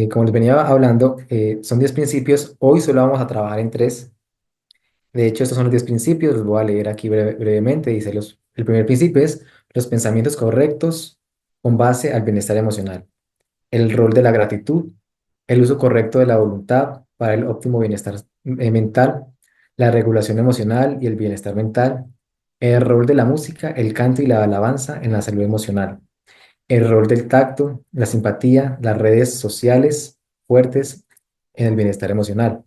Como les venía hablando, son 10 principios. Hoy solo vamos a trabajar en tres. De hecho, estos son los 10 principios. Los voy a leer aquí brevemente. Dice, el primer principio es los pensamientos correctos con base al bienestar emocional. El rol de la gratitud, el uso correcto de la voluntad para el óptimo bienestar mental, la regulación emocional y el bienestar mental, el rol de la música, el canto y la alabanza en la salud emocional, el rol del tacto, la simpatía, las redes sociales fuertes en el bienestar emocional,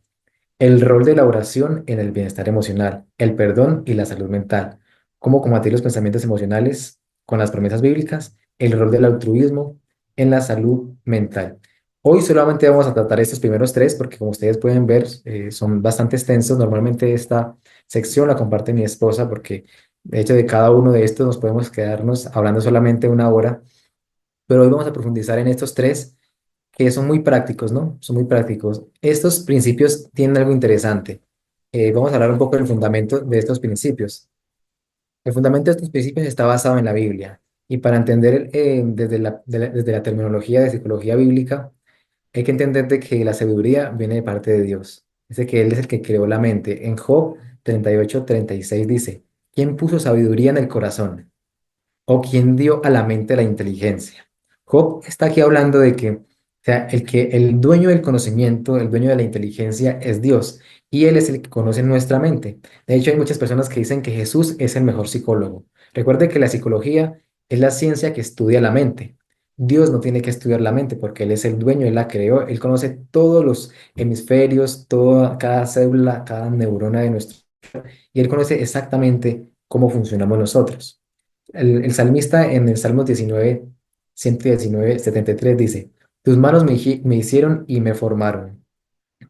el rol de la oración en el bienestar emocional, el perdón y la salud mental, cómo combatir los pensamientos emocionales con las promesas bíblicas, el rol del altruismo en la salud mental. Hoy solamente vamos a tratar estos primeros tres porque como ustedes pueden ver son bastante extensos. Normalmente esta sección la comparte mi esposa porque de hecho de cada uno de estos nos podemos quedarnos hablando solamente una hora, pero hoy vamos a profundizar en estos tres que son muy prácticos, ¿no? Son muy prácticos. Estos principios tienen algo interesante. Vamos a hablar un poco del fundamento de estos principios. El fundamento de estos principios está basado en la Biblia. Y para entender desde la terminología de psicología bíblica, hay que entender de que la sabiduría viene de parte de Dios. Dice que Él es el que creó la mente. En Job 38:36 dice, ¿quién puso sabiduría en el corazón? ¿O quién dio a la mente la inteligencia? Job está aquí hablando de que, o sea, el dueño del conocimiento, el dueño de la inteligencia es Dios, y Él es el que conoce nuestra mente. De hecho, hay muchas personas que dicen que Jesús es el mejor psicólogo. Recuerde que la psicología es la ciencia que estudia la mente. Dios no tiene que estudiar la mente porque Él es el dueño, Él la creó, Él conoce todos los hemisferios, cada célula, cada neurona de nuestro, y Él conoce exactamente cómo funcionamos nosotros. El salmista en el Salmos 19, 119, 73 dice, tus manos me hicieron y me formaron.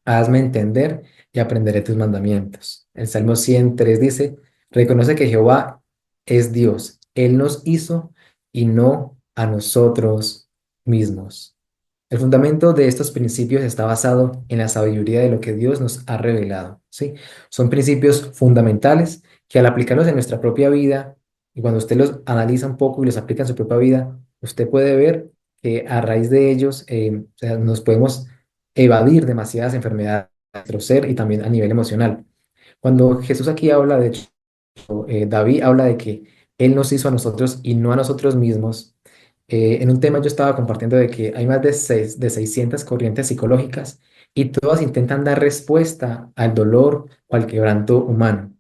Hazme entender y aprenderé tus mandamientos. El Salmo 103 dice, reconoce que Jehová es Dios. Él nos hizo y no a nosotros mismos. El fundamento de estos principios está basado en la sabiduría de lo que Dios nos ha revelado, ¿sí? Son principios fundamentales que al aplicarlos en nuestra propia vida, y cuando usted los analiza un poco y los aplica en su propia vida, usted puede ver que a raíz de ellos o sea, nos podemos evadir demasiadas enfermedades de nuestro ser y también a nivel emocional. Cuando Jesús aquí habla, de hecho, David habla de que Él nos hizo a nosotros y no a nosotros mismos. En un tema yo estaba compartiendo de que hay más de 600 corrientes psicológicas y todas intentan dar respuesta al dolor o al quebranto humano,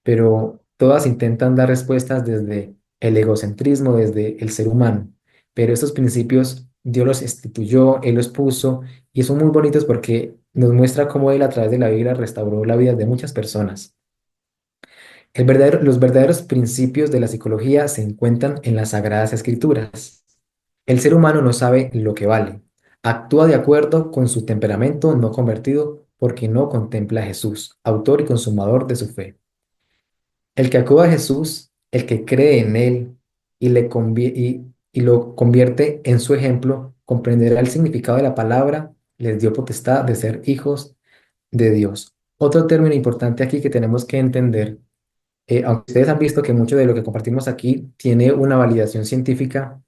pero todas intentan dar respuestas desde el egocentrismo, desde el ser humano. Pero estos principios Dios los instituyó, Él los puso y son muy bonitos porque nos muestra cómo Él a través de la Biblia restauró la vida de muchas personas. Los verdaderos principios de la psicología se encuentran en las Sagradas Escrituras. El ser humano no sabe lo que vale. Actúa de acuerdo con su temperamento no convertido porque no contempla a Jesús, autor y consumador de su fe. El que acude a Jesús, el que cree en Él y lo convierte en su ejemplo, comprenderá el significado de la palabra, les dio potestad de ser hijos de Dios. Otro término importante aquí que tenemos que entender, aunque ustedes han visto que mucho de lo que compartimos aquí tiene una validación científica,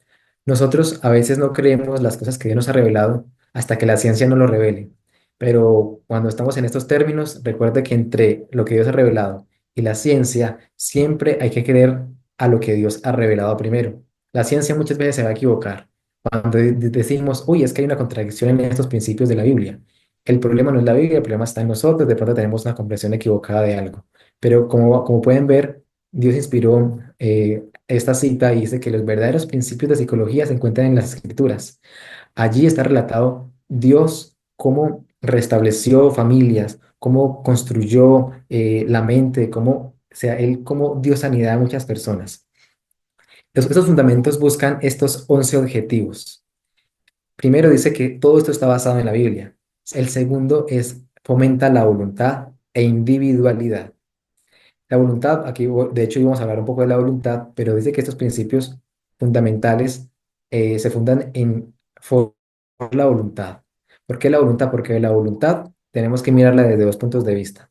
nosotros a veces no creemos las cosas que Dios nos ha revelado hasta que la ciencia no lo revele. Pero cuando estamos en estos términos, recuerde que entre lo que Dios ha revelado y la ciencia, siempre hay que creer a lo que Dios ha revelado primero. La ciencia muchas veces se va a equivocar. Cuando decimos, uy, es que hay una contradicción en estos principios de la Biblia. El problema no es la Biblia, el problema está en nosotros. De pronto tenemos una comprensión equivocada de algo. Pero como pueden ver, Dios inspiró esta cita y dice que los verdaderos principios de psicología se encuentran en las Escrituras. Allí está relatado Dios cómo restableció familias, cómo construyó la mente, cómo, o sea, Él cómo dio sanidad a muchas personas. Estos fundamentos buscan estos 11 objetivos. Primero dice que todo esto está basado en la Biblia. El segundo es fomenta la voluntad e individualidad. La voluntad, aquí de hecho íbamos a hablar un poco de la voluntad, pero dice que estos principios fundamentales se fundan en formar la voluntad. ¿Por qué la voluntad? Porque la voluntad tenemos que mirarla desde dos puntos de vista.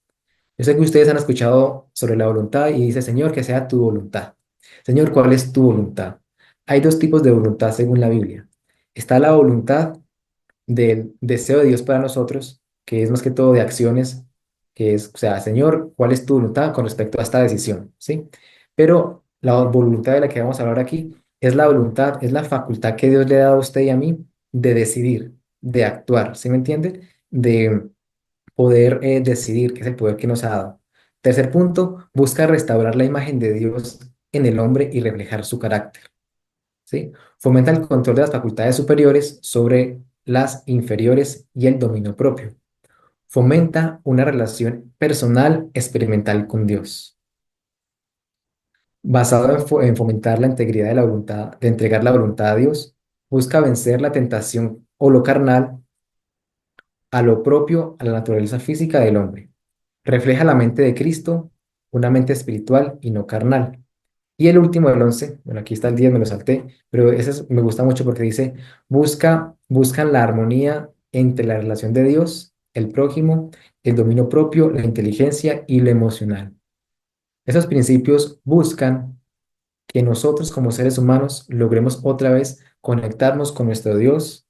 Yo sé que ustedes han escuchado sobre la voluntad y dice, Señor, que sea tu voluntad. Señor, ¿cuál es tu voluntad? Hay dos tipos de voluntad según la Biblia. Está la voluntad del deseo de Dios para nosotros, que es más que todo de acciones, que es, o sea, Señor, ¿cuál es tu voluntad con respecto a esta decisión? ¿Sí? Pero la voluntad de la que vamos a hablar aquí es la voluntad, es la facultad que Dios le ha dado a usted y a mí de decidir, de actuar, ¿sí me entiende? De poder decidir, que es el poder que nos ha dado. Tercer punto, busca restaurar la imagen de Dios en el hombre y reflejar su carácter. ¿Sí? Fomenta el control de las facultades superiores sobre las inferiores y el dominio propio. Fomenta una relación personal experimental con Dios, basado en fomentar la integridad de la voluntad, de entregar la voluntad a Dios. Busca vencer la tentación o lo carnal a lo propio, a la naturaleza física del hombre. Refleja la mente de Cristo, una mente espiritual y no carnal. Y el último, el 11, bueno, aquí está el 10, me lo salté, pero me gusta mucho porque dice, buscan la armonía entre la relación de Dios, el prójimo, el dominio propio, la inteligencia y lo emocional. Esos principios buscan que nosotros como seres humanos logremos otra vez conectarnos con nuestro Dios,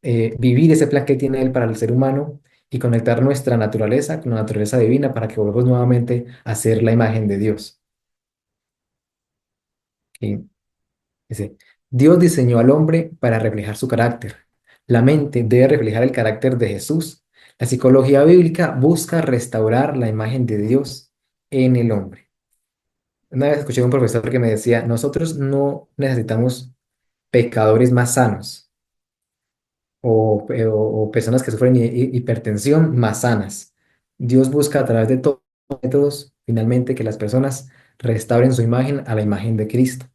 eh, vivir ese plan que tiene Él para el ser humano y conectar nuestra naturaleza con la naturaleza divina para que volvamos nuevamente a ser la imagen de Dios. ¿Ok? Dice, Dios diseñó al hombre para reflejar su carácter. La mente debe reflejar el carácter de Jesús. La psicología bíblica busca restaurar la imagen de Dios en el hombre. Una vez escuché a un profesor que me decía, nosotros no necesitamos pecadores más sanos o personas que sufren hipertensión más sanas. Dios busca a través de todos los métodos, finalmente, que las personas restauren su imagen a la imagen de Cristo.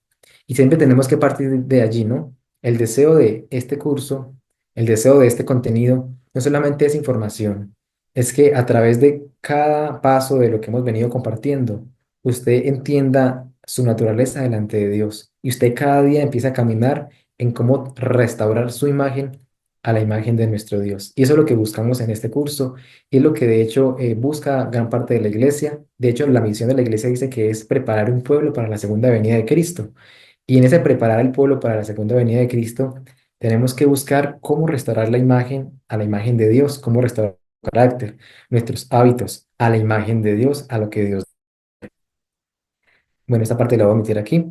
Y siempre tenemos que partir de allí, ¿no? El deseo de este curso, el deseo de este contenido, no solamente es información, es que a través de cada paso de lo que hemos venido compartiendo, usted entienda su naturaleza delante de Dios y usted cada día empieza a caminar en cómo restaurar su imagen a la imagen de nuestro Dios. Y eso es lo que buscamos en este curso y es lo que de hecho busca gran parte de la iglesia. De hecho, la misión de la iglesia dice que es preparar un pueblo para la segunda venida de Cristo. Y en ese preparar al pueblo para la segunda venida de Cristo, tenemos que buscar cómo restaurar la imagen a la imagen de Dios, cómo restaurar nuestro carácter, nuestros hábitos a la imagen de Dios, a lo que Dios. Bueno, esta parte la voy a omitir aquí.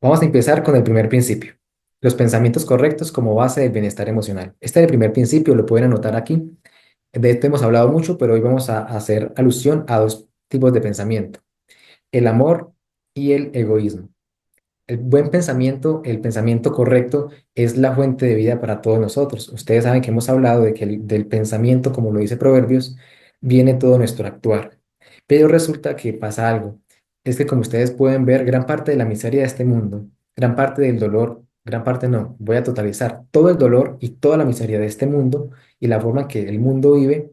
Vamos a empezar con el primer principio. Los pensamientos correctos como base del bienestar emocional. Este es el primer principio, lo pueden anotar aquí. De este hemos hablado mucho, pero hoy vamos a hacer alusión a dos tipos de pensamiento, el amor y el egoísmo. El buen pensamiento, el pensamiento correcto, es la fuente de vida para todos nosotros. Ustedes saben que hemos hablado de que del pensamiento, como lo dice Proverbios, viene todo nuestro actuar. Pero resulta que pasa algo. Es que como ustedes pueden ver, gran parte de la miseria de este mundo, gran parte del dolor, gran parte no, voy a totalizar, todo el dolor y toda la miseria de este mundo y la forma en que el mundo vive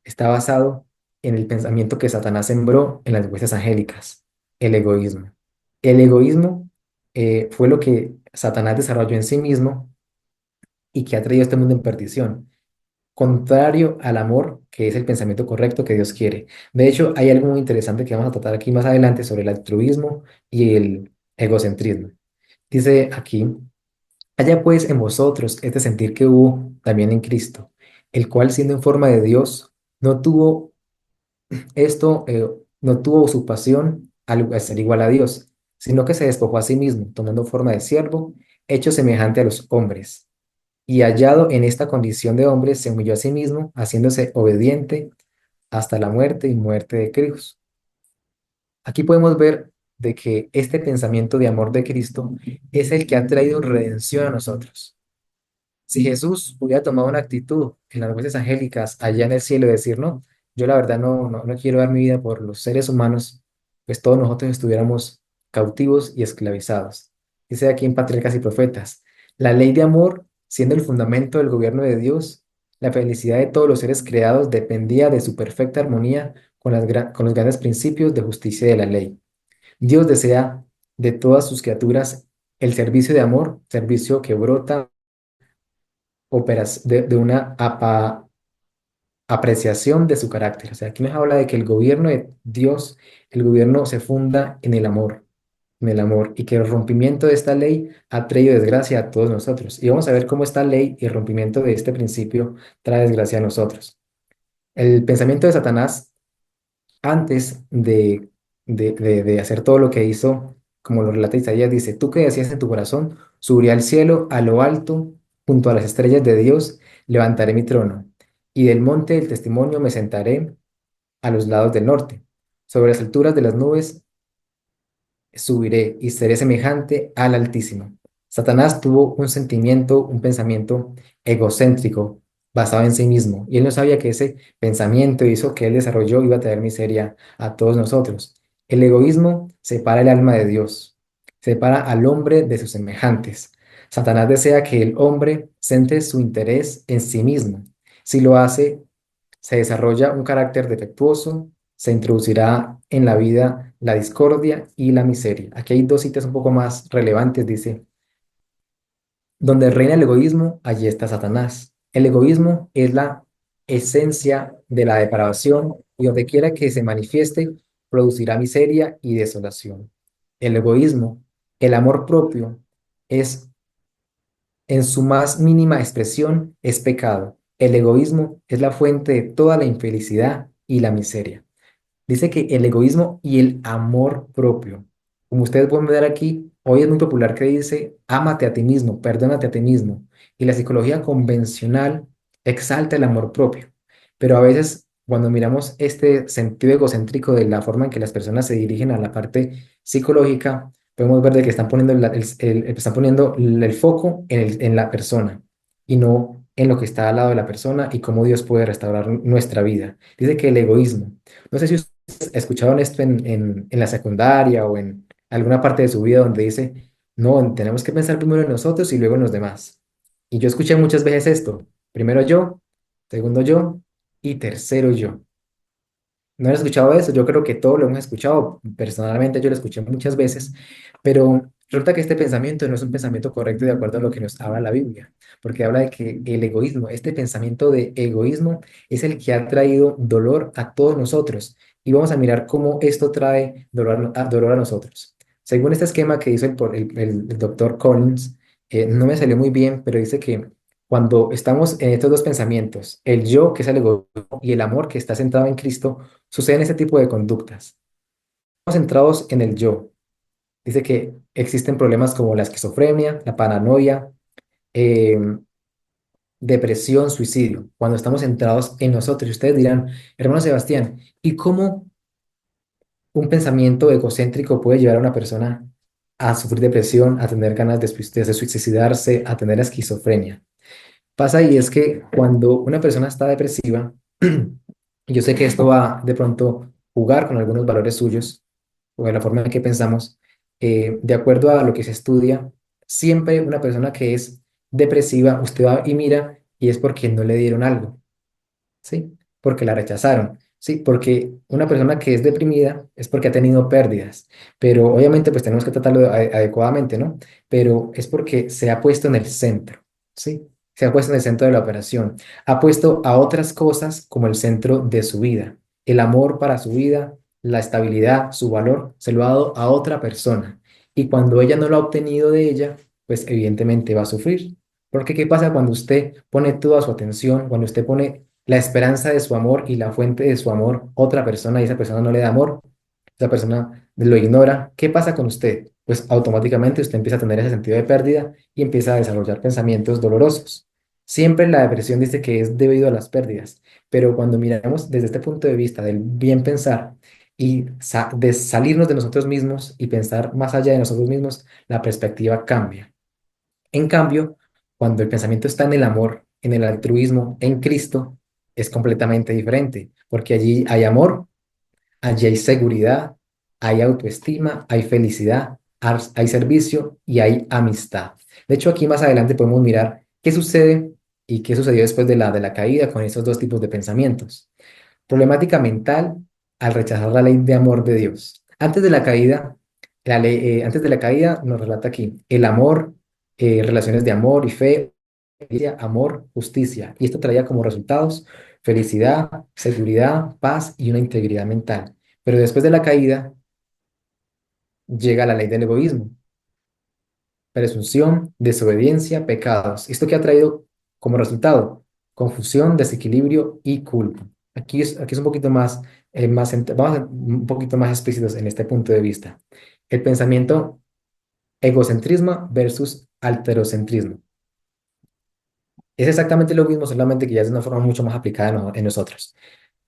está basado en el pensamiento que Satanás sembró en las huestes angélicas, el egoísmo. El egoísmo fue lo que Satanás desarrolló en sí mismo y que ha traído este mundo en perdición, contrario al amor, que es el pensamiento correcto que Dios quiere. De hecho, hay algo muy interesante que vamos a tratar aquí más adelante sobre el altruismo y el egocentrismo. Dice aquí, haya pues en vosotros este sentir que hubo también en Cristo, el cual siendo en forma de Dios, no tuvo esto no tuvo usurpación al ser igual a Dios, sino que se despojó a sí mismo, tomando forma de siervo, hecho semejante a los hombres. Y hallado en esta condición de hombre, se humilló a sí mismo, haciéndose obediente hasta la muerte y muerte de cruz. Aquí podemos ver de que este pensamiento de amor de Cristo es el que ha traído redención a nosotros. Si Jesús hubiera tomado una actitud en las huestes angélicas allá en el cielo y decir, no, yo la verdad no quiero dar mi vida por los seres humanos, pues todos nosotros estuviéramos cautivos y esclavizados. Dice aquí en Patriarcas y Profetas, la ley de amor, siendo el fundamento del gobierno de Dios, la felicidad de todos los seres creados dependía de su perfecta armonía con los grandes principios de justicia de la ley. Dios desea de todas sus criaturas el servicio de amor, servicio que brota de una apreciación de su carácter. O sea, aquí nos habla de que el gobierno de Dios, el gobierno se funda en el amor, y que el rompimiento de esta ley ha traído desgracia a todos nosotros. Y vamos a ver cómo esta ley y el rompimiento de este principio trae desgracia a nosotros. El pensamiento de Satanás antes de hacer todo lo que hizo, como lo relata Isaías, dice, tú que decías en tu corazón, subiré al cielo, a lo alto, junto a las estrellas de Dios, levantaré mi trono, y del monte del testimonio me sentaré a los lados del norte. Sobre las alturas de las nubes subiré y seré semejante al Altísimo. Satanás tuvo un sentimiento, un pensamiento egocéntrico, basado en sí mismo, y él no sabía que ese pensamiento y eso que él desarrolló iba a traer miseria a todos nosotros. El egoísmo separa el alma de Dios, separa al hombre de sus semejantes. Satanás desea que el hombre centre su interés en sí mismo. Si lo hace, se desarrolla un carácter defectuoso, se introducirá en la vida la discordia y la miseria. Aquí hay dos citas un poco más relevantes, dice, donde reina el egoísmo, allí está Satanás. El egoísmo es la esencia de la depravación y donde quiera que se manifieste, producirá miseria y desolación. El egoísmo, el amor propio, es en su más mínima expresión, es pecado. El egoísmo es la fuente de toda la infelicidad y la miseria. Dice que el egoísmo y el amor propio. Como ustedes pueden ver aquí, hoy es muy popular que dice, ámate a ti mismo, perdónate a ti mismo. Y la psicología convencional exalta el amor propio. Pero a veces, cuando miramos este sentido egocéntrico de la forma en que las personas se dirigen a la parte psicológica, podemos ver de que están poniendo, están poniendo el foco en la persona y no en lo que está al lado de la persona y cómo Dios puede restaurar nuestra vida. Dice que el egoísmo, no sé si escucharon esto en la secundaria o en alguna parte de su vida donde dice, no, tenemos que pensar primero en nosotros y luego en los demás. Y yo escuché muchas veces esto, primero yo, segundo yo y tercero yo. ¿No han escuchado eso? Yo creo que todos lo hemos escuchado. Personalmente yo lo escuché muchas veces, pero resulta que este pensamiento no es un pensamiento correcto de acuerdo a lo que nos habla la Biblia, porque habla de que el egoísmo, este pensamiento de egoísmo es el que ha traído dolor a todos nosotros. Y vamos a mirar cómo esto trae dolor a nosotros. Según este esquema que hizo el doctor Collins, no me salió muy bien, pero dice que cuando estamos en estos dos pensamientos, el yo, que es el egoísmo, y el amor, que está centrado en Cristo, suceden este tipo de conductas. Estamos centrados en el yo. Dice que existen problemas como la esquizofrenia, la paranoia, eh, depresión, suicidio, cuando estamos centrados en nosotros. Y ustedes dirán, hermano Sebastián, ¿y cómo un pensamiento egocéntrico puede llevar a una persona a sufrir depresión, a tener ganas de suicidarse, a tener esquizofrenia? Pasa y es que cuando una persona está depresiva, y yo sé que esto va de pronto jugar con algunos valores suyos, o de la forma en que pensamos, de acuerdo a lo que se estudia, siempre una persona que es depresiva, usted va y mira y es porque no le dieron algo, ¿sí? Porque la rechazaron, ¿sí? Porque una persona que es deprimida es porque ha tenido pérdidas, pero obviamente pues tenemos que tratarlo adecuadamente, ¿no? Pero es porque se ha puesto en el centro, ¿sí? Se ha puesto en el centro de la operación, ha puesto a otras cosas como el centro de su vida, el amor para su vida, la estabilidad, su valor, se lo ha dado a otra persona. Y cuando ella no lo ha obtenido de ella, pues evidentemente va a sufrir. Porque ¿qué pasa cuando usted pone toda su atención, cuando usted pone la esperanza de su amor y la fuente de su amor, otra persona, y esa persona no le da amor, esa persona lo ignora? ¿Qué pasa con usted? Pues automáticamente usted empieza a tener ese sentido de pérdida y empieza a desarrollar pensamientos dolorosos. Siempre la depresión dice que es debido a las pérdidas, pero cuando miramos desde este punto de vista del bien pensar y de salirnos de nosotros mismos y pensar más allá de nosotros mismos, la perspectiva cambia. En cambio, cuando el pensamiento está en el amor, en el altruismo, en Cristo, es completamente diferente, porque allí hay amor, allí hay seguridad, hay autoestima, hay felicidad, hay servicio y hay amistad. De hecho, aquí más adelante podemos mirar qué sucede y qué sucedió después de la caída con estos dos tipos de pensamientos. Problemática mental al rechazar la ley de amor de Dios. Antes de la caída, antes de la caída nos relata aquí el amor, relaciones de amor y fe, amor, justicia. Y esto traía como resultados felicidad, seguridad, paz y una integridad mental. Pero después de la caída llega la ley del egoísmo, presunción, desobediencia, pecados. ¿Esto qué ha traído como resultado? Confusión, desequilibrio y culpa. Aquí es un poquito más, vamos a ser un poquito más explícitos en este punto de vista. El pensamiento egocentrismo versus alterocentrismo. Es exactamente lo mismo, solamente que ya es de una forma mucho más aplicada en nosotros.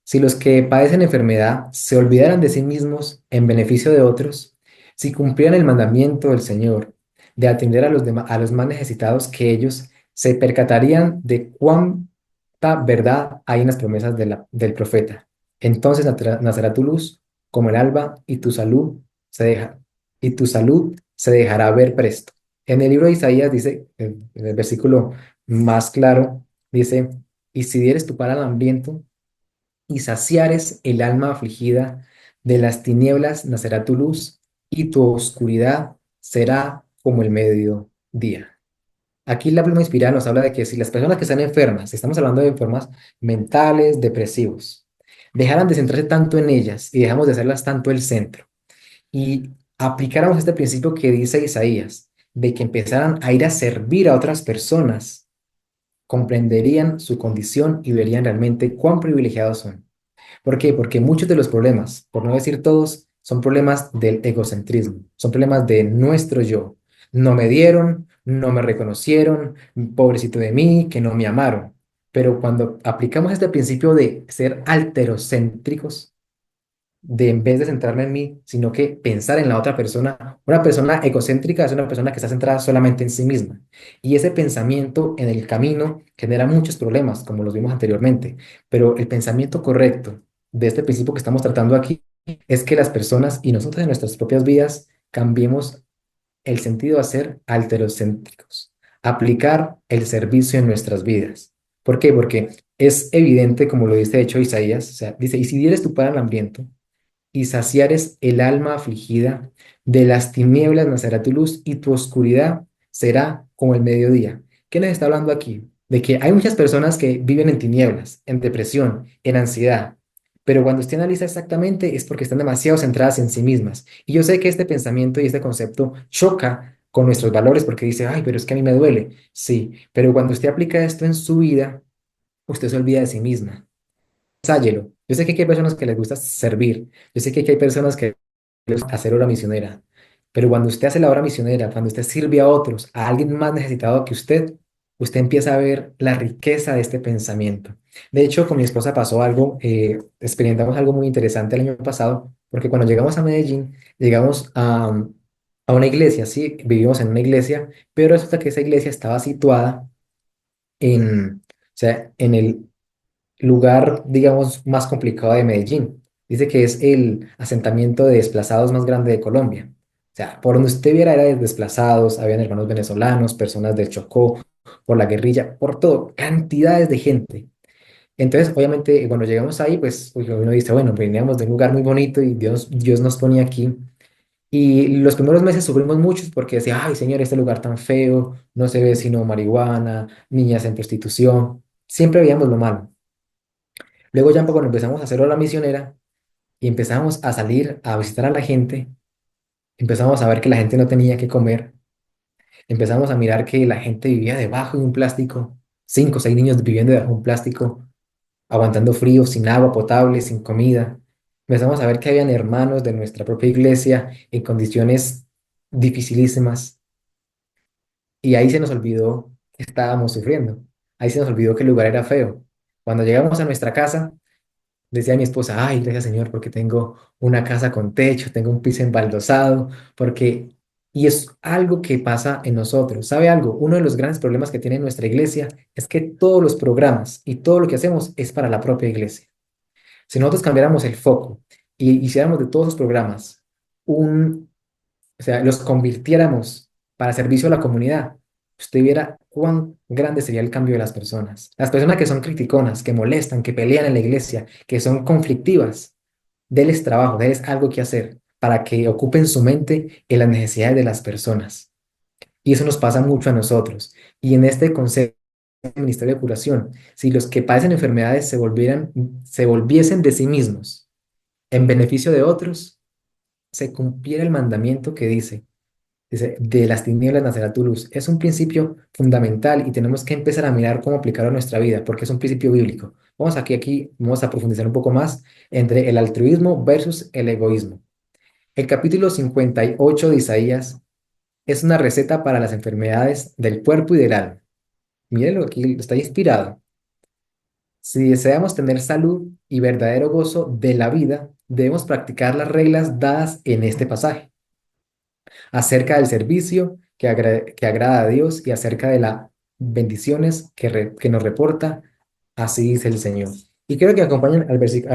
Si los que padecen enfermedad se olvidaran de sí mismos en beneficio de otros, si cumplieran el mandamiento del Señor de atender a los más necesitados que ellos, se percatarían de cuánta verdad hay en las promesas del profeta. Entonces nacerá tu luz como el alba y se deja, y tu salud se dejará ver presto. En el libro de Isaías dice, en el versículo más claro, dice, y si dieres tu pan al hambriento, y saciares el alma afligida, de las tinieblas nacerá tu luz, y tu oscuridad será como el mediodía. Aquí la pluma inspirada nos habla de que si las personas que están enfermas, estamos hablando de enfermas mentales, depresivos, dejaran de centrarse tanto en ellas y dejamos de hacerlas tanto el centro, y aplicáramos este principio que dice Isaías, de que empezaran a ir a servir a otras personas, comprenderían su condición y verían realmente cuán privilegiados son. ¿Por qué? Porque muchos de los problemas, por no decir todos, son problemas del egocentrismo, son problemas de nuestro yo. No me dieron, no me reconocieron, pobrecito de mí, que no me amaron. Pero cuando aplicamos este principio de ser alterocéntricos, de en vez de centrarme en mí, sino que pensar en la otra persona. Una persona egocéntrica es una persona que está centrada solamente en sí misma. Y ese pensamiento en el camino genera muchos problemas, como los vimos anteriormente. Pero el pensamiento correcto de este principio que estamos tratando aquí es que las personas y nosotros en nuestras propias vidas cambiemos el sentido a ser alterocéntricos, aplicar el servicio en nuestras vidas. ¿Por qué? Porque es evidente, como lo dice de hecho Isaías, o sea, dice, y si dieres tu pan al hambriento, y saciares el alma afligida, de las tinieblas nacerá tu luz y tu oscuridad será como el mediodía. ¿Qué nos está hablando aquí? De que hay muchas personas que viven en tinieblas, en depresión, en ansiedad, pero cuando usted analiza exactamente es porque están demasiado centradas en sí mismas. Y yo sé que este pensamiento y este concepto choca con nuestros valores porque dice, ay, pero es que a mí me duele. Sí, pero cuando usted aplica esto en su vida, usted se olvida de sí misma. Ensáyelo. Yo sé que aquí hay personas que les gusta servir. Yo sé que aquí hay personas que les gusta hacer obra misionera. Pero cuando usted hace la obra misionera, cuando usted sirve a otros, a alguien más necesitado que usted empieza a ver la riqueza de este pensamiento. De hecho, con mi esposa pasó algo, experimentamos algo muy interesante el año pasado, porque cuando llegamos a Medellín, llegamos a una iglesia, sí, vivimos en una iglesia, pero resulta que esa iglesia estaba situada o sea, en el lugar, digamos, más complicado de Medellín. Dice que es el asentamiento de desplazados más grande de Colombia. O sea, por donde usted viera era de desplazados, habían hermanos venezolanos, personas del Chocó, por la guerrilla, por todo, cantidades de gente. Entonces, obviamente, cuando llegamos ahí, pues uno dice, bueno, veníamos de un lugar muy bonito y Dios nos ponía aquí. Y los primeros meses sufrimos muchos porque decía, ay, señor, este lugar tan feo, no se ve sino marihuana, niñas en prostitución. Siempre veíamos lo malo. Luego ya cuando empezamos a hacerlo a la misionera y empezamos a salir a visitar a la gente, empezamos a ver que la gente no tenía que comer, empezamos a mirar que la gente vivía debajo de un plástico, 5 o 6 niños viviendo debajo de un plástico, aguantando frío, sin agua potable, sin comida. Empezamos a ver que habían hermanos de nuestra propia iglesia en condiciones dificilísimas y ahí se nos olvidó que estábamos sufriendo, ahí se nos olvidó que el lugar era feo. Cuando llegamos a nuestra casa, decía mi esposa, ay, gracias Señor, porque tengo una casa con techo, tengo un piso embaldosado, porque... Y es algo que pasa en nosotros. ¿Sabe algo? Uno de los grandes problemas que tiene nuestra iglesia es que todos los programas y todo lo que hacemos es para la propia iglesia. Si nosotros cambiáramos el foco y hiciéramos de todos los programas o sea, los convirtiéramos para servicio a la comunidad, usted viera cuán grande sería el cambio de las personas. Las personas que son criticonas, que molestan, que pelean en la iglesia, que son conflictivas, denles trabajo, denles algo que hacer para que ocupen su mente en las necesidades de las personas. Y eso nos pasa mucho a nosotros. Y en este concepto ministerio de curación, si los que padecen enfermedades se volviesen de sí mismos en beneficio de otros, se cumpliera el mandamiento que dice, de las tinieblas nacerá tu luz. Es un principio fundamental y tenemos que empezar a mirar cómo aplicarlo a nuestra vida, porque es un principio bíblico. Vamos a profundizar un poco más entre el altruismo versus el egoísmo. El capítulo 58 de Isaías es una receta para las enfermedades del cuerpo y del alma. Mírenlo, aquí está inspirado. Si deseamos tener salud y verdadero gozo de la vida, debemos practicar las reglas dadas en este pasaje acerca del servicio que agrada a Dios y acerca de las bendiciones que nos reporta. Así dice el Señor. Y quiero que acompañen al versículo,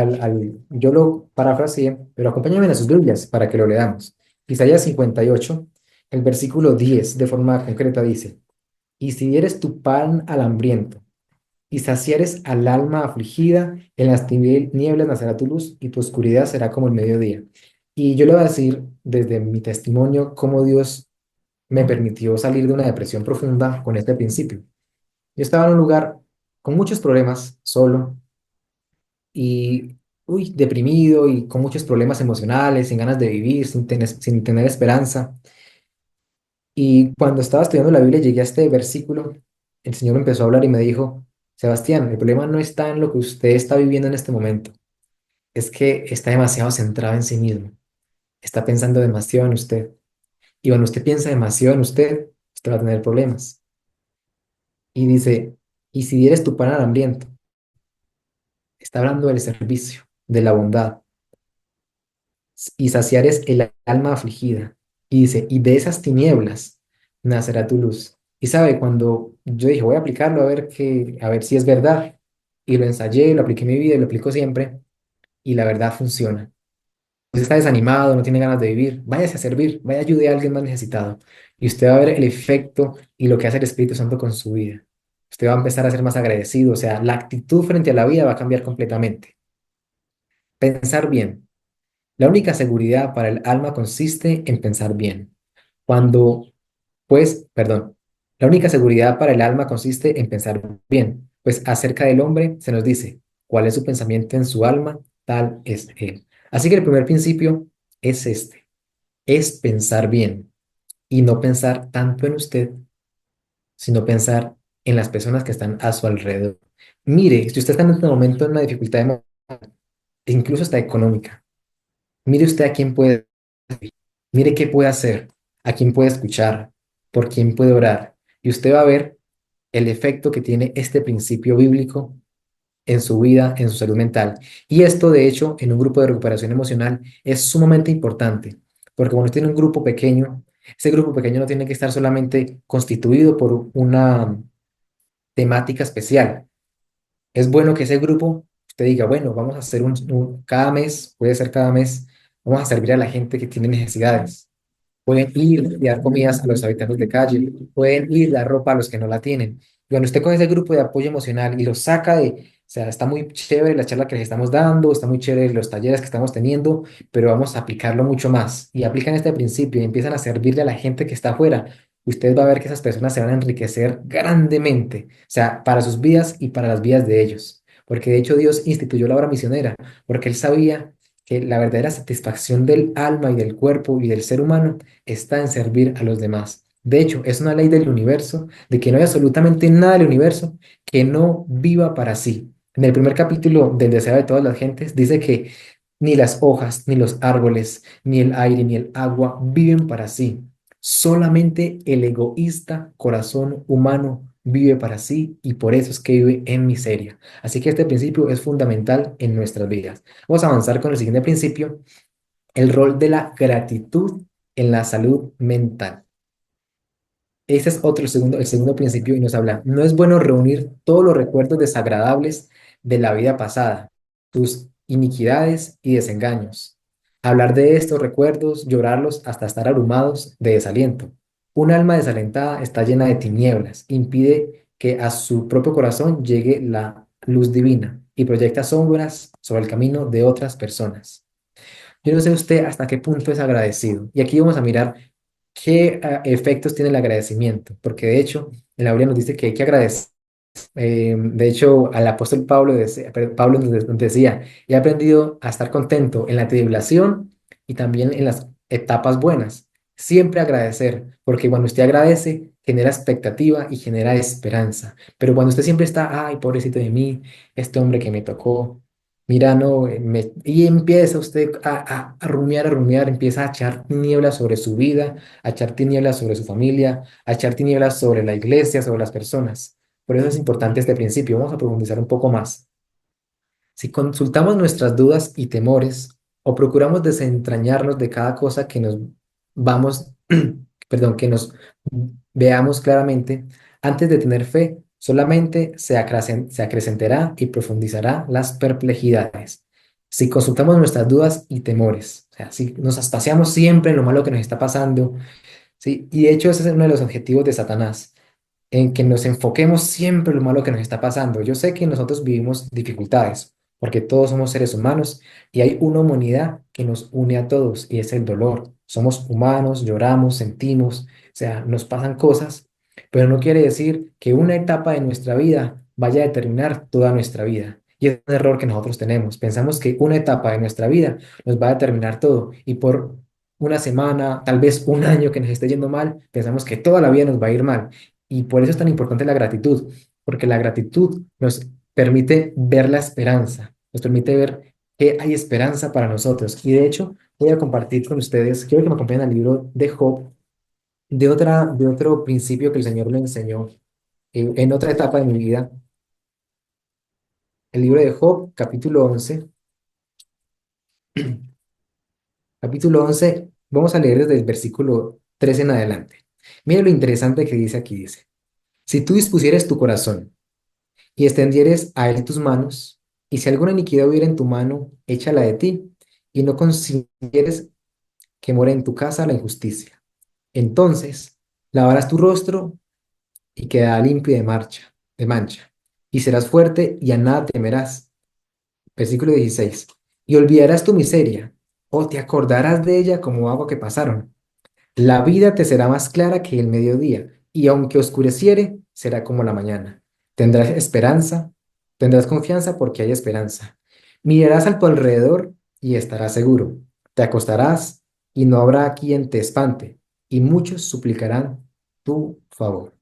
yo lo parafraseé, pero acompáñenme a sus Biblias para que lo leamos. Isaías 58, el versículo 10, de forma concreta dice, y si dieres tu pan al hambriento, y saciares al alma afligida, en las nieblas nacerá tu luz, y tu oscuridad será como el mediodía. Y yo le voy a decir desde mi testimonio cómo Dios me permitió salir de una depresión profunda con este principio. Yo estaba en un lugar con muchos problemas, solo, y deprimido y con muchos problemas emocionales, sin ganas de vivir, sin tener esperanza. Y cuando estaba estudiando la Biblia, llegué a este versículo, el Señor me empezó a hablar y me dijo, Sebastián, el problema no está en lo que usted está viviendo en este momento, es que está demasiado centrado en sí mismo, está pensando demasiado en usted. Y cuando usted piensa demasiado en usted va a tener problemas. Y dice, y si dieres tu pan al hambriento, está hablando del servicio, de la bondad, y saciares el alma afligida. Y dice, y de esas tinieblas nacerá tu luz. Y sabe, cuando yo dije, voy a aplicarlo a ver si es verdad, y lo ensayé, lo apliqué en mi vida y lo aplico siempre, y la verdad funciona. Usted está desanimado, no tiene ganas de vivir, váyase a servir, vaya a ayudar a alguien más necesitado. Y usted va a ver el efecto y lo que hace el Espíritu Santo con su vida. Usted va a empezar a ser más agradecido, o sea, la actitud frente a la vida va a cambiar completamente. Pensar bien. La única seguridad para el alma consiste en pensar bien. Perdón, la única seguridad para el alma consiste en pensar bien, pues acerca del hombre se nos dice, cuál es su pensamiento en su alma, tal es él. Así que el primer principio es este, es pensar bien y no pensar tanto en usted, sino pensar en las personas que están a su alrededor. Mire, si usted está en este momento en una dificultad incluso hasta económica, mire usted a quién puede. Mire qué puede hacer, a quién puede escuchar, por quién puede orar. Y usted va a ver el efecto que tiene este principio bíblico en su vida, en su salud mental. Y esto, de hecho, en un grupo de recuperación emocional es sumamente importante, porque cuando usted tiene un grupo pequeño, ese grupo pequeño no tiene que estar solamente constituido por una temática especial. Es bueno que ese grupo, usted diga, bueno, vamos a hacer cada mes, puede ser cada mes, vamos a servir a la gente que tiene necesidades. Pueden ir y dar comidas a los habitantes de calle, pueden ir y dar ropa a los que no la tienen. Y cuando usted con ese grupo de apoyo emocional y lo saca o sea, está muy chévere la charla que les estamos dando, está muy chévere los talleres que estamos teniendo, pero vamos a aplicarlo mucho más. Y aplican este principio y empiezan a servirle a la gente que está afuera. Usted va a ver que esas personas se van a enriquecer grandemente, o sea, para sus vidas y para las vidas de ellos. Porque de hecho Dios instituyó la obra misionera, porque Él sabía que la verdadera satisfacción del alma y del cuerpo y del ser humano está en servir a los demás. De hecho, es una ley del universo, de que no hay absolutamente nada del universo que no viva para sí. En el primer capítulo del Deseo de todas las gentes dice que ni las hojas, ni los árboles, ni el aire, ni el agua viven para sí. Solamente el egoísta corazón humano vive para sí y por eso es que vive en miseria. Así que este principio es fundamental en nuestras vidas. Vamos a avanzar con el siguiente principio, el rol de la gratitud en la salud mental. Ese es el segundo principio y nos habla, no es bueno reunir todos los recuerdos desagradables de la vida pasada, tus iniquidades y desengaños. Hablar de estos recuerdos, llorarlos hasta estar abrumados de desaliento. Un alma desalentada está llena de tinieblas, impide que a su propio corazón llegue la luz divina y proyecta sombras sobre el camino de otras personas. Yo no sé usted hasta qué punto es agradecido. Y aquí vamos a mirar qué efectos tiene el agradecimiento, porque de hecho en la Biblia nos dice que hay que agradecer De hecho, al apóstol Pablo, Pablo nos decía, he aprendido a estar contento en la tribulación y también en las etapas buenas. Siempre agradecer, porque cuando usted agradece, genera expectativa y genera esperanza. Pero cuando usted siempre está, ay, pobrecito de mí, este hombre que me tocó, mira, no, y empieza usted a rumiar, empieza a echar tinieblas sobre su vida, a echar tinieblas sobre su familia, a echar tinieblas sobre la iglesia, sobre las personas. Por eso es importante este principio. Vamos a profundizar un poco más. Si consultamos nuestras dudas y temores o procuramos desentrañarnos de cada cosa que nos vamos, perdón, que nos veamos claramente, antes de tener fe, solamente se acrecentará y profundizará las perplejidades. Si consultamos nuestras dudas y temores, o sea, si nos astaciamos siempre en lo malo que nos está pasando, ¿sí? Y de hecho ese es uno de los objetivos de Satanás, en que nos enfoquemos siempre en lo malo que nos está pasando. Yo sé que nosotros vivimos dificultades, porque todos somos seres humanos y hay una humanidad que nos une a todos y es el dolor. Somos humanos, lloramos, sentimos, o sea, nos pasan cosas, pero no quiere decir que una etapa de nuestra vida vaya a determinar toda nuestra vida. Y es un error que nosotros tenemos. Pensamos que una etapa de nuestra vida nos va a determinar todo y por una semana, tal vez un año que nos esté yendo mal, pensamos que toda la vida nos va a ir mal. Y por eso es tan importante la gratitud, porque la gratitud nos permite ver la esperanza, nos permite ver que hay esperanza para nosotros. Y de hecho, voy a compartir con ustedes, quiero que me acompañen al libro de Job, de otro principio que el Señor me enseñó en otra etapa de mi vida. El libro de Job, capítulo 11, vamos a leer desde el versículo 3 en adelante. Mira lo interesante que dice aquí, dice, si tú dispusieres tu corazón y extendieres a él tus manos, y si alguna iniquidad hubiera en tu mano, échala de ti, y no consideres que more en tu casa la injusticia. Entonces lavarás tu rostro y quedará limpio de mancha, y serás fuerte y a nada temerás. Versículo 16. Y olvidarás tu miseria, o te acordarás de ella como agua que pasaron. La vida te será más clara que el mediodía, y aunque oscureciere, será como la mañana. Tendrás esperanza, tendrás confianza porque hay esperanza. Mirarás a tu alrededor y estarás seguro. Te acostarás y no habrá quien te espante, y muchos suplicarán tu favor.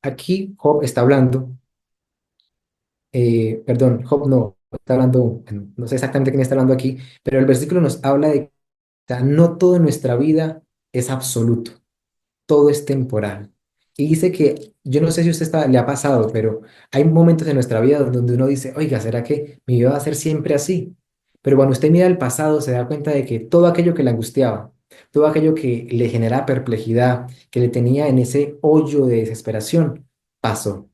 Aquí Job está hablando, perdón, Job no está hablando, no sé exactamente quién está hablando aquí, pero el versículo nos habla de que no todo en nuestra vida es absoluto, todo es temporal. Y dice que, yo no sé si a usted le ha pasado, pero hay momentos en nuestra vida donde uno dice, oiga, ¿será que mi vida va a ser siempre así? Pero cuando usted mira el pasado, se da cuenta de que todo aquello que le angustiaba, todo aquello que le generaba perplejidad, que le tenía en ese hoyo de desesperación, pasó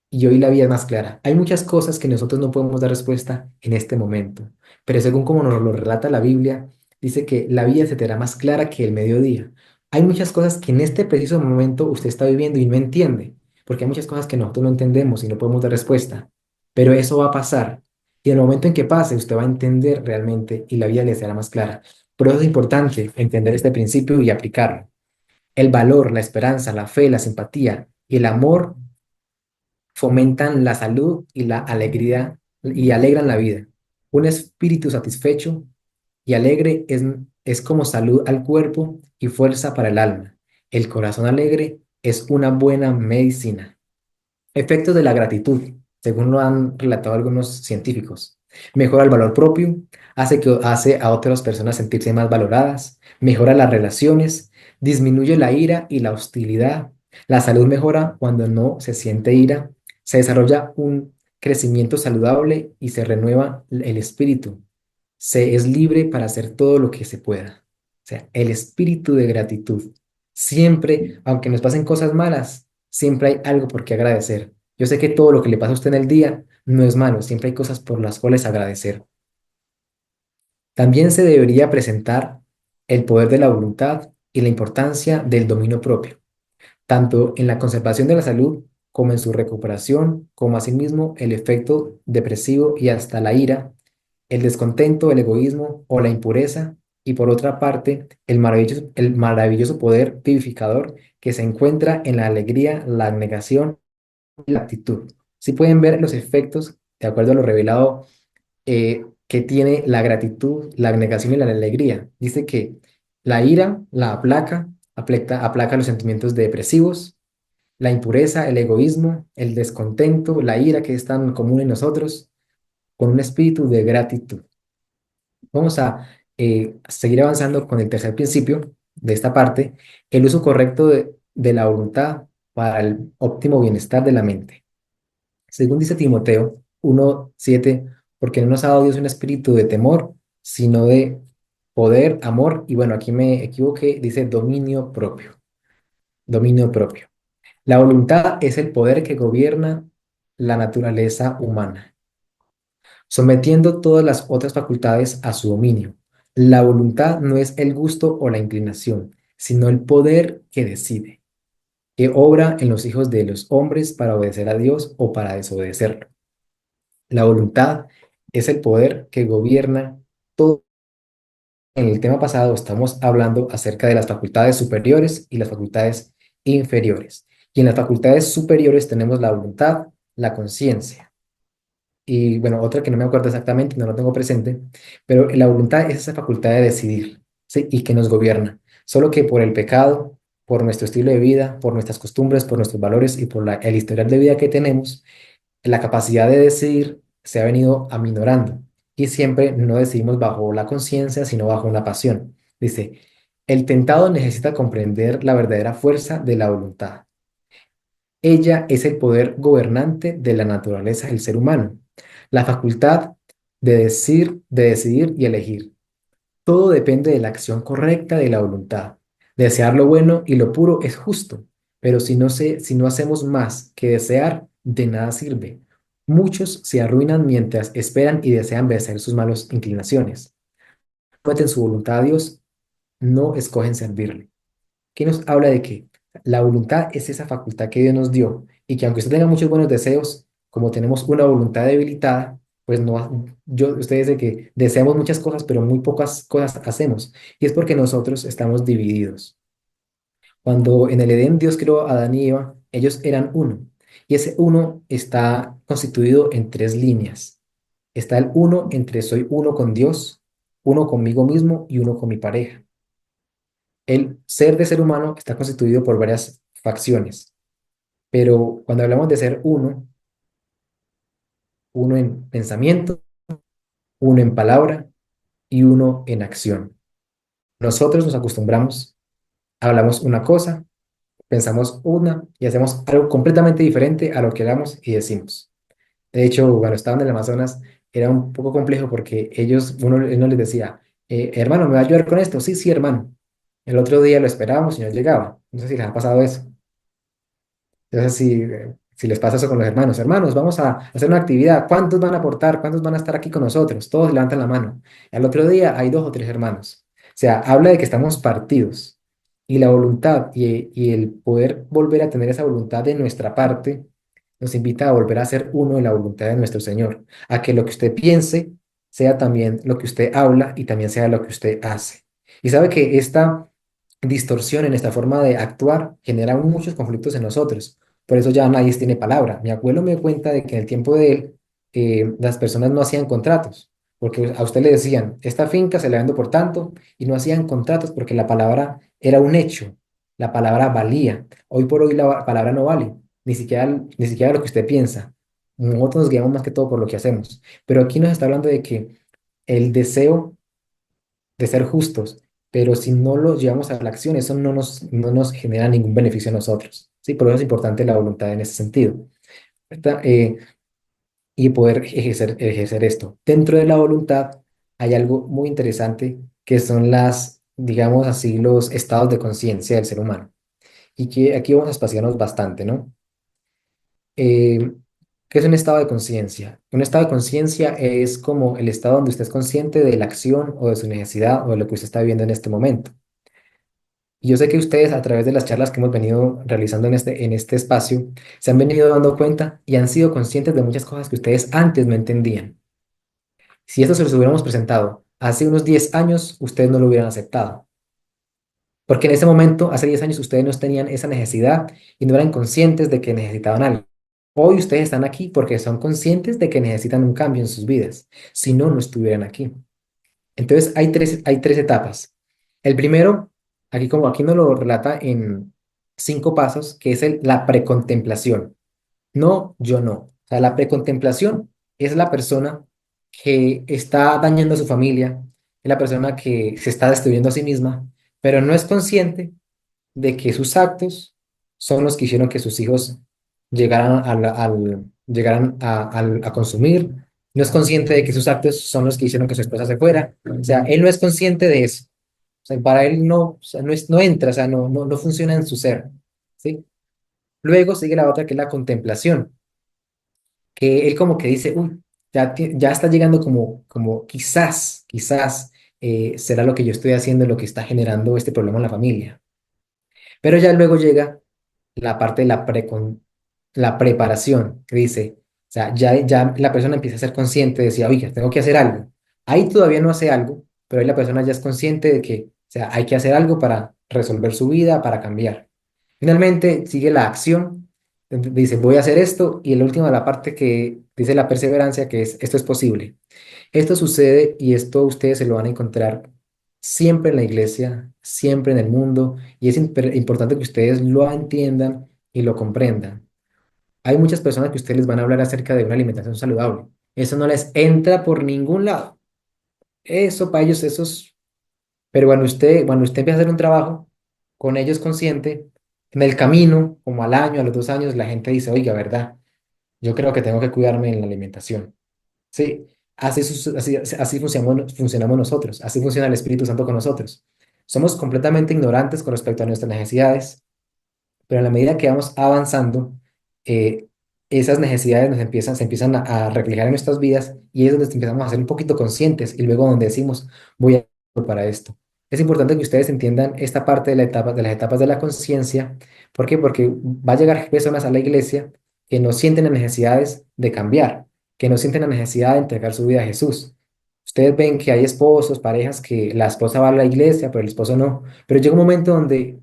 y hoy la vida es más clara. Hay muchas cosas que nosotros no podemos dar respuesta en este momento, pero según como nos lo relata la Biblia, dice que la vida se te hará más clara que el mediodía. Hay muchas cosas que en este preciso momento usted está viviendo y no entiende, porque hay muchas cosas que nosotros no entendemos y no podemos dar respuesta, pero eso va a pasar. Y en el momento en que pase, usted va a entender realmente y la vida le será más clara. Por eso es importante entender este principio y aplicarlo. El valor, la esperanza, la fe, la simpatía y el amor fomentan la salud y la alegría y alegran la vida. Un espíritu satisfecho y alegre es como salud al cuerpo y fuerza para el alma. El corazón alegre es una buena medicina. Efectos de la gratitud, según lo han relatado algunos científicos. Mejora el valor propio, hace a otras personas sentirse más valoradas, mejora las relaciones, disminuye la ira y la hostilidad. La salud mejora cuando no se siente ira, se desarrolla un crecimiento saludable y se renueva el espíritu. Se es libre para hacer todo lo que se pueda. O sea, el espíritu de gratitud. Siempre, aunque nos pasen cosas malas, siempre hay algo por qué agradecer. Yo sé que todo lo que le pasa a usted en el día no es malo, siempre hay cosas por las cuales agradecer. También se debería presentar el poder de la voluntad y la importancia del dominio propio, tanto en la conservación de la salud como en su recuperación, como asimismo el efecto depresivo y hasta la ira, el descontento, el egoísmo o la impureza, y por otra parte, el maravilloso poder vivificador que se encuentra en la alegría, la abnegación la actitud. Si pueden ver los efectos, de acuerdo a lo revelado, que tiene la gratitud, la abnegación y la alegría. Dice que la ira la aplaca los sentimientos depresivos, la impureza, el egoísmo, el descontento, la ira que es tan común en nosotros, con un espíritu de gratitud. Vamos a seguir avanzando con el tercer principio de esta parte, el uso correcto de la voluntad para el óptimo bienestar de la mente. Según dice Timoteo 1:7, porque no nos ha dado Dios un espíritu de temor, sino de poder, amor, y bueno, aquí me equivoqué, dice dominio propio, dominio propio. La voluntad es el poder que gobierna la naturaleza humana, sometiendo todas las otras facultades a su dominio. La voluntad no es el gusto o la inclinación, sino el poder que decide, que obra en los hijos de los hombres para obedecer a Dios o para desobedecerlo. La voluntad es el poder que gobierna todo. En el tema pasado estamos hablando acerca de las facultades superiores y las facultades inferiores. Y en las facultades superiores tenemos la voluntad, la conciencia. Y bueno, otra que no me acuerdo exactamente, no lo tengo presente, pero la voluntad es esa facultad de decidir, ¿sí? Y que nos gobierna. Solo que por el pecado, por nuestro estilo de vida, por nuestras costumbres, por nuestros valores y por el historial de vida que tenemos, la capacidad de decidir se ha venido aminorando y siempre no decidimos bajo la conciencia, sino bajo una pasión. Dice, el tentado necesita comprender la verdadera fuerza de la voluntad. Ella es el poder gobernante de la naturaleza del ser humano, la facultad de decidir y elegir. Todo depende de la acción correcta de la voluntad. Desear lo bueno y lo puro es justo, pero si no hacemos más que desear, de nada sirve. Muchos se arruinan mientras esperan y desean vencer sus malas inclinaciones. Meten su voluntad a Dios, no escogen servirle. ¿Qué nos habla de que la voluntad es esa facultad que Dios nos dio y que aunque usted tenga muchos buenos deseos, como tenemos una voluntad debilitada, pues no, ustedes de que deseamos muchas cosas, pero muy pocas cosas hacemos. Y es porque nosotros estamos divididos. Cuando en el Edén Dios creó a Adán y Eva, ellos eran uno. Y ese uno está constituido en tres líneas. Está el uno entre soy uno con Dios, uno conmigo mismo y uno con mi pareja. El ser de ser humano está constituido por varias facciones, pero cuando hablamos de ser uno, uno en pensamiento, uno en palabra y uno en acción. Nosotros nos acostumbramos, hablamos una cosa, pensamos una y hacemos algo completamente diferente a lo que hablamos y decimos. De hecho, cuando estaban en el Amazonas era un poco complejo porque uno les decía, hermano, ¿me va a ayudar con esto? Sí, sí, hermano. El otro día lo esperábamos y no llegaba. No sé si les ha pasado eso. Entonces, si les pasa eso con los hermanos, hermanos, vamos a hacer una actividad, ¿cuántos van a aportar? ¿Cuántos van a estar aquí con nosotros? Todos levantan la mano. Al otro día hay dos o tres hermanos. O sea, habla de que estamos partidos y la voluntad y el poder volver a tener esa voluntad de nuestra parte nos invita a volver a ser uno en la voluntad de nuestro Señor, a que lo que usted piense sea también lo que usted habla y también sea lo que usted hace. Y sabe que esta distorsión en esta forma de actuar genera muchos conflictos en nosotros. Por eso ya nadie tiene palabra. Mi abuelo me cuenta de que en el tiempo de él, las personas no hacían contratos, porque a usted le decían, esta finca se la vendo por tanto, y no hacían contratos porque la palabra era un hecho, la palabra valía. Hoy por hoy la palabra no vale, ni siquiera lo que usted piensa. Nosotros nos guiamos más que todo por lo que hacemos. Pero aquí nos está hablando de que el deseo de ser justos, pero si no lo llevamos a la acción, eso no nos genera ningún beneficio a nosotros. ¿Sí? Por eso es importante la voluntad en ese sentido, ¿verdad? Y poder ejercer esto. Dentro de la voluntad hay algo muy interesante que son digamos así, los estados de conciencia del ser humano. Y que aquí vamos a espaciarnos bastante, ¿no? Eh, ¿Qué es un estado de conciencia? Un estado de conciencia es como el estado donde usted es consciente de la acción o de su necesidad o de lo que usted está viviendo en este momento. Y yo sé que ustedes, a través de las charlas que hemos venido realizando en este espacio, se han venido dando cuenta y han sido conscientes de muchas cosas que ustedes antes no entendían. Si esto se los hubiéramos presentado hace unos 10 años, ustedes no lo hubieran aceptado. Porque en ese momento, hace 10 años, ustedes no tenían esa necesidad y no eran conscientes de que necesitaban algo. Hoy ustedes están aquí porque son conscientes de que necesitan un cambio en sus vidas. Si no, no estuvieran aquí. Entonces, hay tres etapas. El primero, aquí nos lo relata en 5 pasos, que es la precontemplación. No, yo no. O sea, la precontemplación es la persona que está dañando a su familia, es la persona que se está destruyendo a sí misma, pero no es consciente de que sus actos son los que hicieron que sus hijos llegaran, llegaran a consumir. No es consciente de que sus actos son los que hicieron que su esposa se fuera. O sea, él no es consciente de eso. O sea, para él no, o sea, no entra, o sea, no funciona en su ser. ¿Sí? Luego sigue la otra que es la contemplación, que él como que dice, uy, ya está llegando como quizás será lo que yo estoy haciendo lo que está generando este problema en la familia. Pero ya luego llega la parte de la preparación, que dice, o sea, ya la persona empieza a ser consciente de decir, oiga, tengo que hacer algo. Ahí todavía no hace algo, pero ahí la persona ya es consciente de que, o sea, hay que hacer algo para resolver su vida, para cambiar. Finalmente sigue la acción, dice, voy a hacer esto, y la última, la parte que dice la perseverancia, que es, esto es posible. Esto sucede y esto ustedes se lo van a encontrar siempre en la iglesia, siempre en el mundo, y es importante que ustedes lo entiendan y lo comprendan. Hay muchas personas que ustedes les van a hablar acerca de una alimentación saludable. Eso no les entra por ningún lado. Eso para ellos, eso es... Pero cuando usted empieza a hacer un trabajo con ellos consciente, en el camino, como al año, a los 2 años, la gente dice, oiga, ¿verdad? Yo creo que tengo que cuidarme en la alimentación. Sí, así funcionamos nosotros, así funciona el Espíritu Santo con nosotros. Somos completamente ignorantes con respecto a nuestras necesidades, pero en la medida que vamos avanzando, eh, esas necesidades se empiezan a reflejar en nuestras vidas y es donde empezamos a ser un poquito conscientes y luego donde decimos, voy a hacer para esto. Es importante que ustedes entiendan esta parte de las etapas de la conciencia. ¿Por qué? Porque va a llegar personas a la iglesia que no sienten las necesidades de cambiar, que no sienten la necesidad de entregar su vida a Jesús. Ustedes ven que hay esposos, parejas que la esposa va a la iglesia, pero el esposo no. Pero llega un momento donde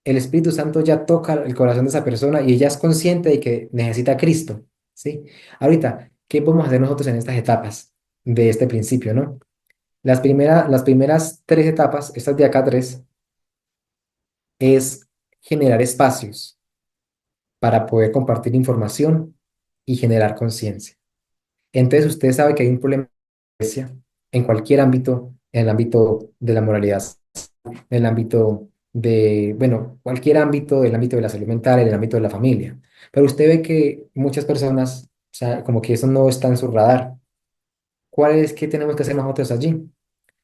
el Espíritu Santo ya toca el corazón de esa persona y ella es consciente de que necesita a Cristo, ¿sí? Ahorita, ¿qué podemos hacer nosotros en estas etapas de este principio, no? Las primeras 3 etapas, estas de acá 3, es generar espacios para poder compartir información y generar conciencia. Entonces, usted sabe que hay un problema en cualquier ámbito, en el ámbito de la moralidad, en el ámbito de, bueno, cualquier ámbito, el ámbito de la salud mental, en el ámbito de la familia. Pero usted ve que muchas personas, o sea, como que eso no está en su radar. ¿Qué tenemos que hacer nosotros allí?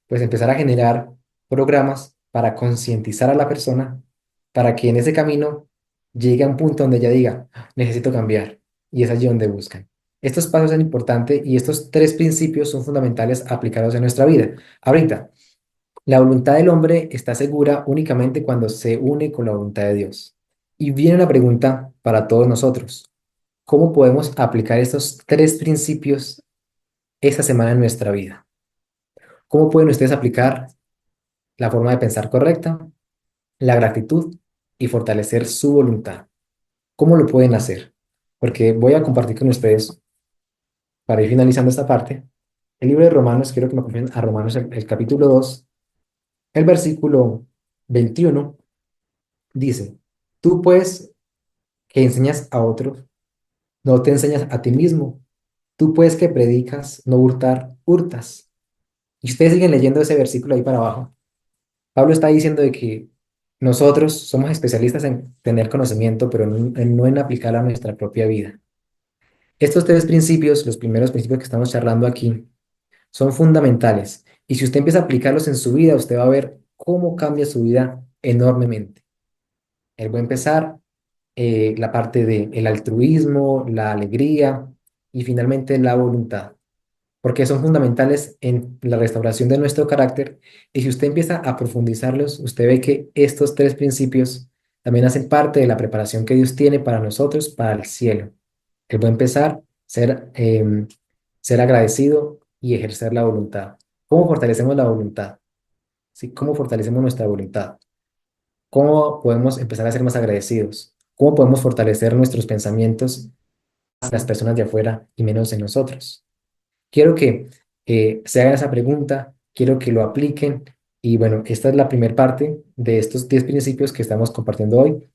Pues empezar a generar programas para concientizar a la persona para que en ese camino llegue a un punto donde ella diga, necesito cambiar. Y es allí donde buscan. Estos pasos son importantes y estos 3 principios son fundamentales aplicados en nuestra vida. Ahorita, la voluntad del hombre está segura únicamente cuando se une con la voluntad de Dios. Y viene una pregunta para todos nosotros. ¿Cómo podemos aplicar estos 3 principios esta semana en nuestra vida? ¿Cómo pueden ustedes aplicar la forma de pensar correcta, la gratitud y fortalecer su voluntad? ¿Cómo lo pueden hacer? Porque voy a compartir con ustedes, para ir finalizando esta parte, el libro de Romanos. Quiero que me acompañen a Romanos, el capítulo 2, el versículo 21. Dice, tú pues que enseñas a otros, no te enseñas a ti mismo. Tú pues que predicas, no hurtar, hurtas. Y ustedes siguen leyendo ese versículo ahí para abajo. Pablo está diciendo de que nosotros somos especialistas en tener conocimiento, pero no en aplicarlo a nuestra propia vida. Estos 3 principios, los primeros principios que estamos charlando aquí, son fundamentales. Y si usted empieza a aplicarlos en su vida, usted va a ver cómo cambia su vida enormemente. Él va a empezar la parte del altruismo, la alegría y finalmente la voluntad, porque son fundamentales en la restauración de nuestro carácter. Y si usted empieza a profundizarlos, usted ve que estos 3 principios también hacen parte de la preparación que Dios tiene para nosotros, para el cielo. Él va a empezar a ser agradecido y ejercer la voluntad. ¿Cómo fortalecemos la voluntad? ¿Sí? ¿Cómo fortalecemos nuestra voluntad? ¿Cómo podemos empezar a ser más agradecidos? ¿Cómo podemos fortalecer nuestros pensamientos en las personas de afuera y menos en nosotros? Quiero que se hagan esa pregunta, quiero que lo apliquen y bueno, esta es la primera parte de estos 10 principios que estamos compartiendo hoy.